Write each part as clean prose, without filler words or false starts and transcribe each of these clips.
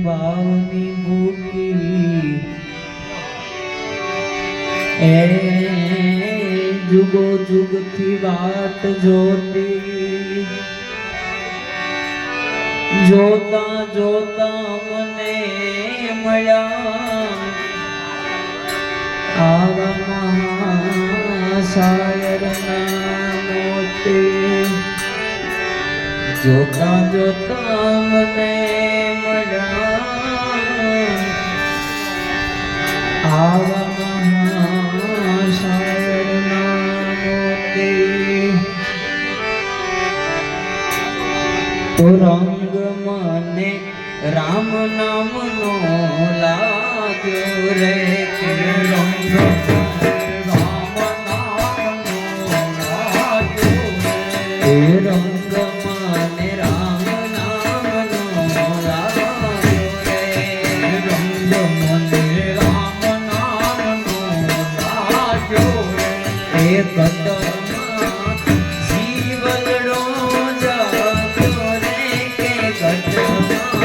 વાવની ભૂકી એ જુગો જુગથી વાત જોતી જોતા જોતા મને મળ્યા આવા મહાશાયરના મોતે જોતા જોતા મને મળ્યા આવા મહાશાયરના મોતે તો રંગ મને રામ નામનો લાગ્યો રે કે રંગ રામ નામનો લાગ્યો રે રંગ મને રામ નામનો લાગ્યો રે રંગ મને રામ નામનો લાગ્યો રે એ કદમાં જીવલડો જાગ્યો રે કે કદમાં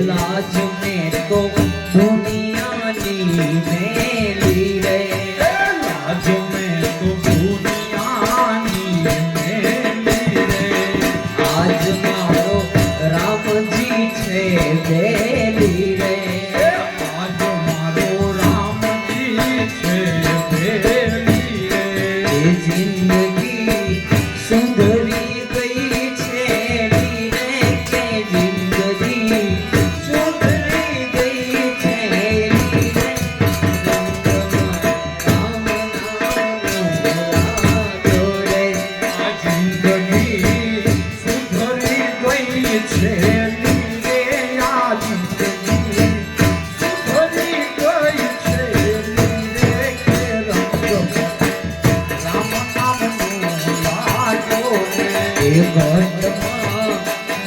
लाज में तो दुनियानी मेली रे लाज में तो दुनियानी मेली रे आज मारो राम जी छे बेली रे आज मारो राम जी छे बेली रे ये जिंदगी सुधरी गई छे रे के जिंदगी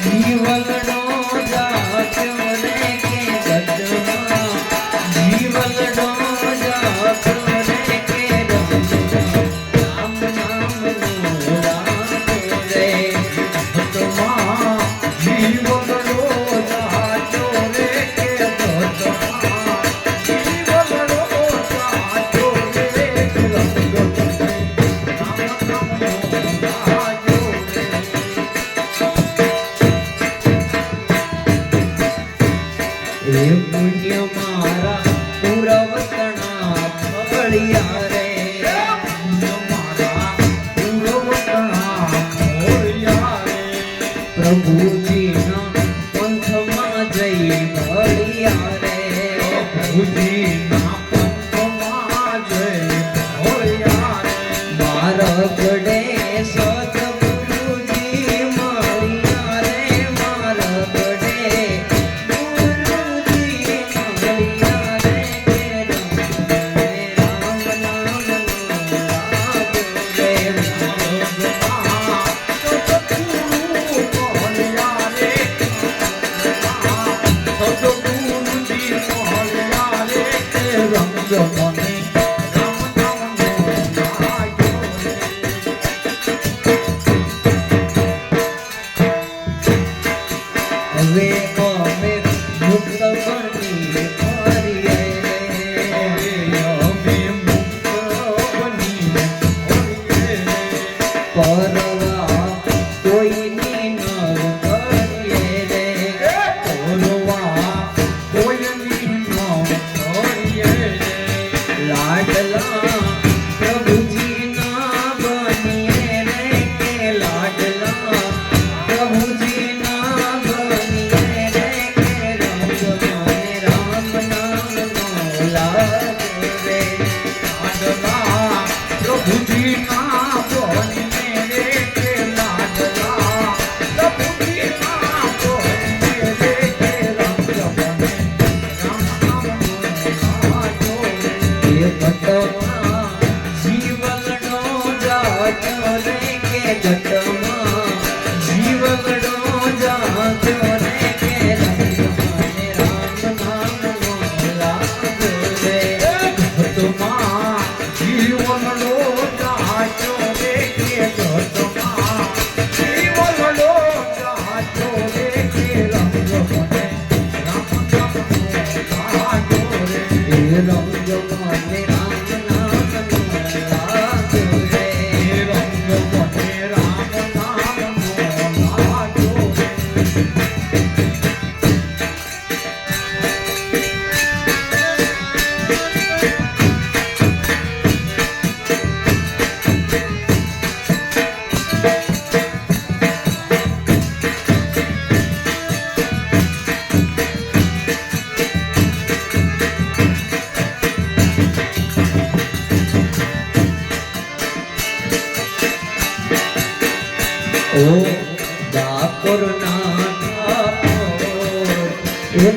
जीवलडो जाग्यो रे के गदमा जीवलडो जाग्यो रे के राम नामनो लाग्यो रे गदमा जीवलडो जाग्यो रे के गदमा जीवलडो जाग्यो रे के राम नामनो पुण्य मारा पुरवतना फलिया रे पुण्य मारा पुरवतना फलिया रे प्रभुजी ना पंथमा जय भलिया रे प्रभुजी ना पंथमा जय भलिया रे मारा गडे सतगुरुजी मलिया रे मारा गडे प्रभुजी ना बनिए रे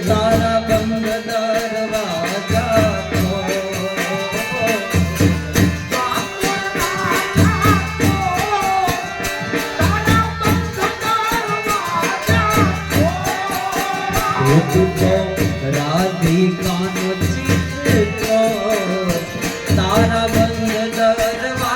તારા બંધ દરવાજા રાધિકાનો ચિત્ર તારા બંધ દરવાજા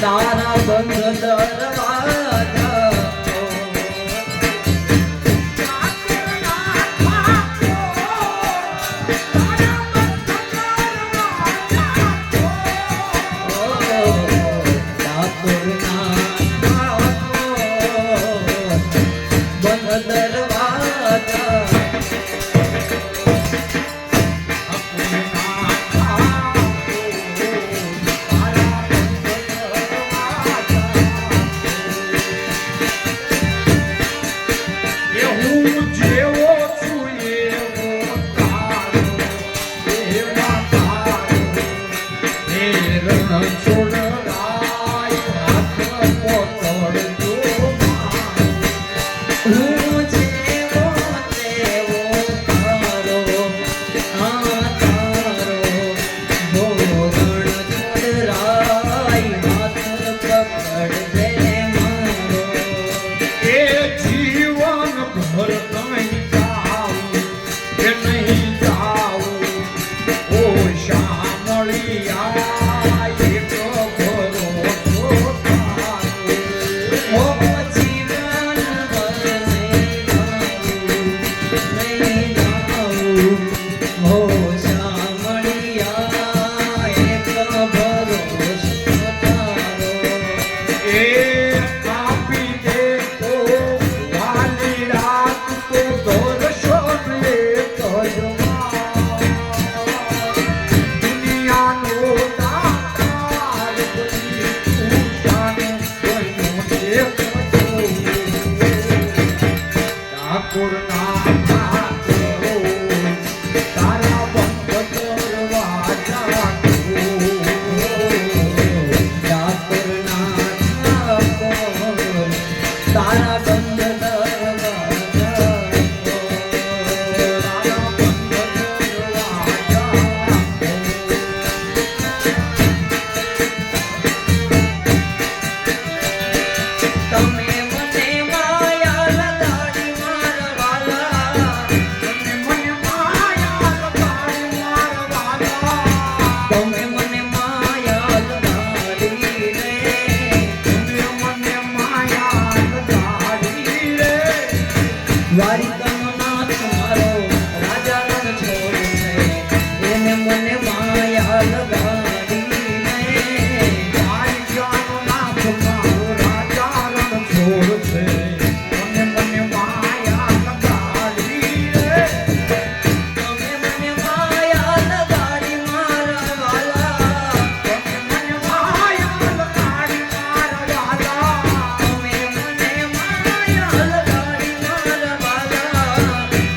તારા બંધ દરવાજા દ્વારિકાનો નાથ મારો રાજા રણ છોડ છે એને મને માયા લગાડી ને દ્વારિકાનો નાથ મારો રાજા રણ છોડ છે અને મને માયા લગાડી રે તમે મને માયા લગાડી મારા વાલા તમે મને માયા લગાડી મારા વાલા તમે મને માયા લગાડી મારા વાલા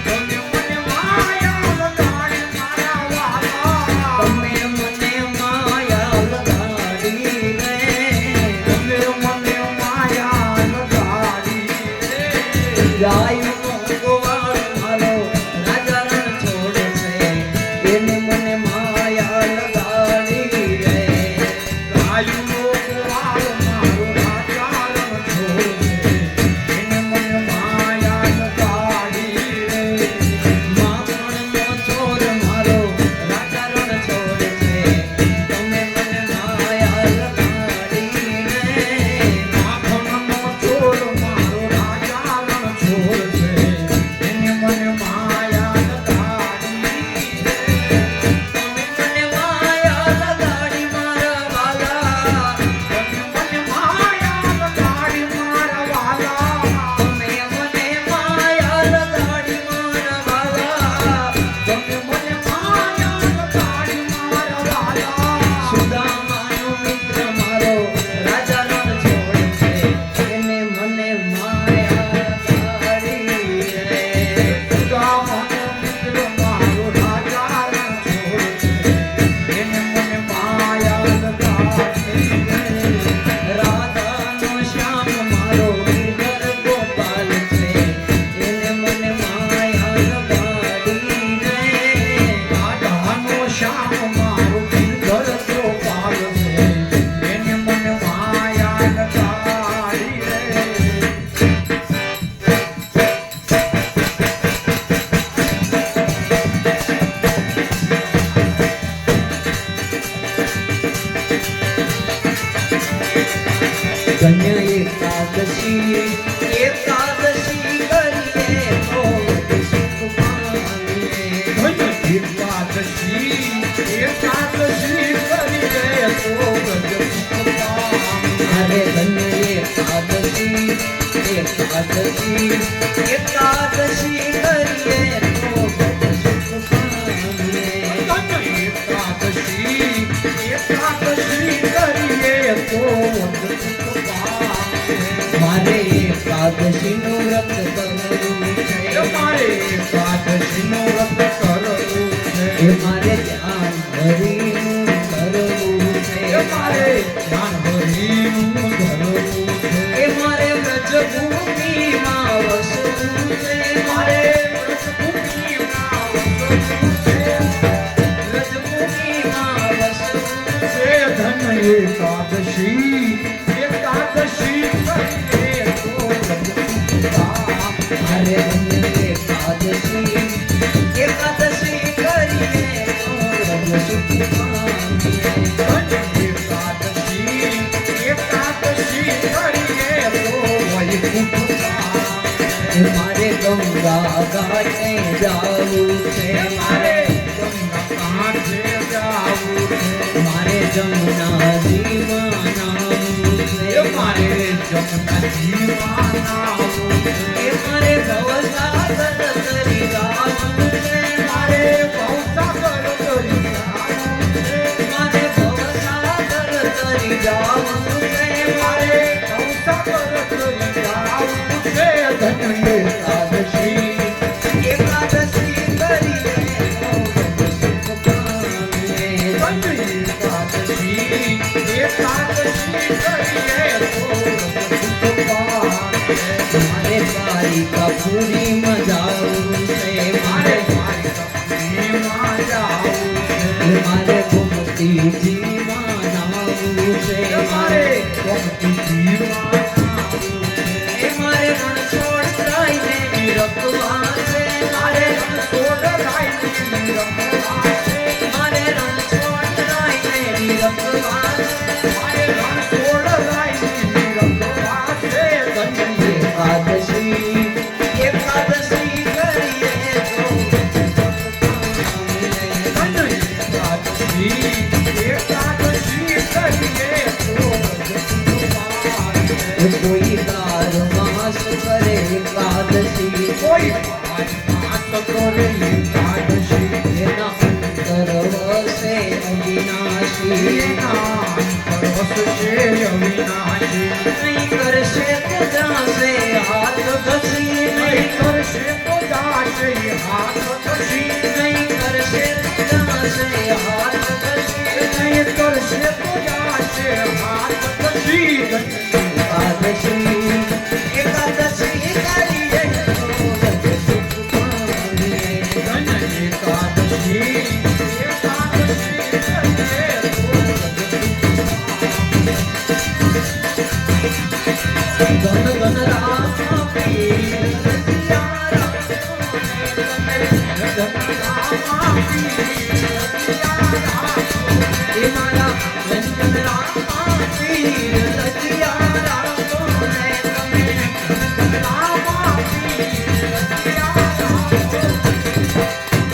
તમે મને માયા લગાડી મારા વાલા તમે મને માયા લગાડી રે તમે મને માયા લગાડી રે ગાયનો ગોવાળ મારો રાજા રણ છોડ છે એને મને માયા લગાડી રે ગાયનો ગોવાળ મારો રાજા રણ છોડ છે એને મને માયા લગાડી રે માખણનો ચોર મારો રાજા રણ છોડ છે તમે મને માયા લગાડી રે માખણનો ચોર મારો રાજા રણ છોડ છે એને મને માયા લગાડી રે તમે મને માયા લગાડી મારા વાલા તમે મને માયા લગાડી મારા વાલા તમે મને માયા લગાડી મારા વાલા તમે મને માયા લગાડી મારા વાલા સુદામાનો મિત્ર મારો રાજા રણ છોડ છે એને મને માયા લગાડી રે સુદામાનો મિત્ર મારો રાજા રણ છોડ છે એને મને માયા લગાડી રે રાધાનો શ્યામ મારો ગિરધર ગોપાલ છે એને મને માયા લગાડી રે રાધાનો શ્યામ મારો ગિરધર ગોપાલ છે એને મને માયા લગાડી રે ધન્ય એકાદશી એકાદશી કરીએ તો સુખ પામીએ ધન્ય એકાદશી એકાદશી કરી રે તો ગજ સુખ પામીએ. અરે ધન્ય એકાદશી એકાદશી એકાદશી કરીએ તો સુખ પામીએ ધન્ય એકાદશી એકાદશી કરીએ તો ગજ સુખ પામીએ. મારે એકાદશીનું વ્રત કરવું એ છે મારે એકાદશીનો વ્રત કરવું છે એ મારે ધ્યાન હરિનું કરવું એ છે મારે ધ્યાન હરિનું ધરવું છે એ મારે વ્રજભૂમિમાં વસવું છે મારે વ્રજભૂમિમાં વસવું છે વ્રજભૂમિમાં વસવું છે ધન્ય એકાદશી એકાદશી કરીએ તો ગજ સુખ પામીએ. અરે ધન્ય એકાદશી એકાદશી કરીએ તો રબ સુખ પામીએ ધન્ય એકાદશી એકાદશી કરીએ તો વૈકુંઠ પામીએ. મારે ગંગા ઘાટે જાવું છે મારે ગંગા ઘાટે જાવું છે મારે જમનાજીમાં નાહવું છે એ મારે જમનાજીમાં નાહવું છે એ મારે ભવસાગર તરી ગાવું છે મારે ભવસાગર તરી જાવું છે મારે ભવસાગર તરી ગાવું છે મારે ભવસાગર તરી જાવું છે ધન્ય એકાદશી એકાદશી કરીએ તો સુખ પામીએ ધન્ય એકાદશી એકાદશી કરીએ તો સુખ પામીએ. મારે કાલિકાપુરીમાં જાવું છે મારે મારી કંપનીમાં જાવું છે મારે ગોમતીજીમાં નાહવું છે મારે કંપનીમાં જાવું છે એ મારે રણછોડ રાયને નિરખવા છે મારે રણછોડ રાયને નિરખવા છે મારે રણછોડ રાયને નિરખવા છે મારે રણછોડ રાયને નિરખવા છે ધન્ય એકાદશી એકાદશી કોઈ બાર માસ કરે એકાદશી કોઈ માસ કરે એકાદશી એના અંતર વસે અવિનાશી એના વસશે અવિનાશી નહીં કરશે તો જાશે હાથ ઘસી નહીં કરશે તો જાશે હાથ ઘસી નહીં કરશે તો જાશે હાથ ઘસી નહીં કરશે તો જાશે હાથ ઘસી એકાદશી એકાદશી કરીએ તો રજ સુખ પામીએ. ધન એકાદશી એકાદશી કરીએ તો ધન ધન રામ પીર રસિયા રામ એ મારા રંજન રામ પીર રસિયા રામ ને તમે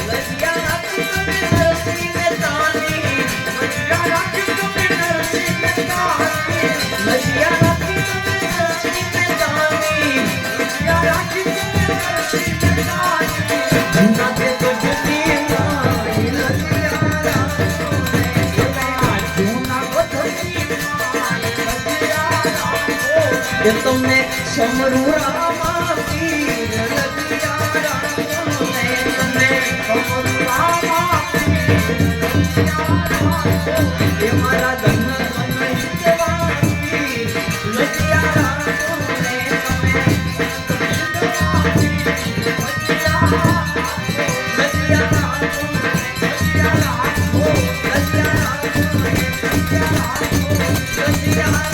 રસિયા રામ તમે નરસિંહ તાની રસિયા રામ તમે નરસિંહ તાની જૂના તે તો જૂની મારી રસિયા રામ કે તમને સમરૂ રામા પીર રસિયા રામ ને તમને એ મારા ધન ધન હિતવા પીર રસિયા રામ ને તમે રસિયા રામ રસિયા રામ રસિયા રામ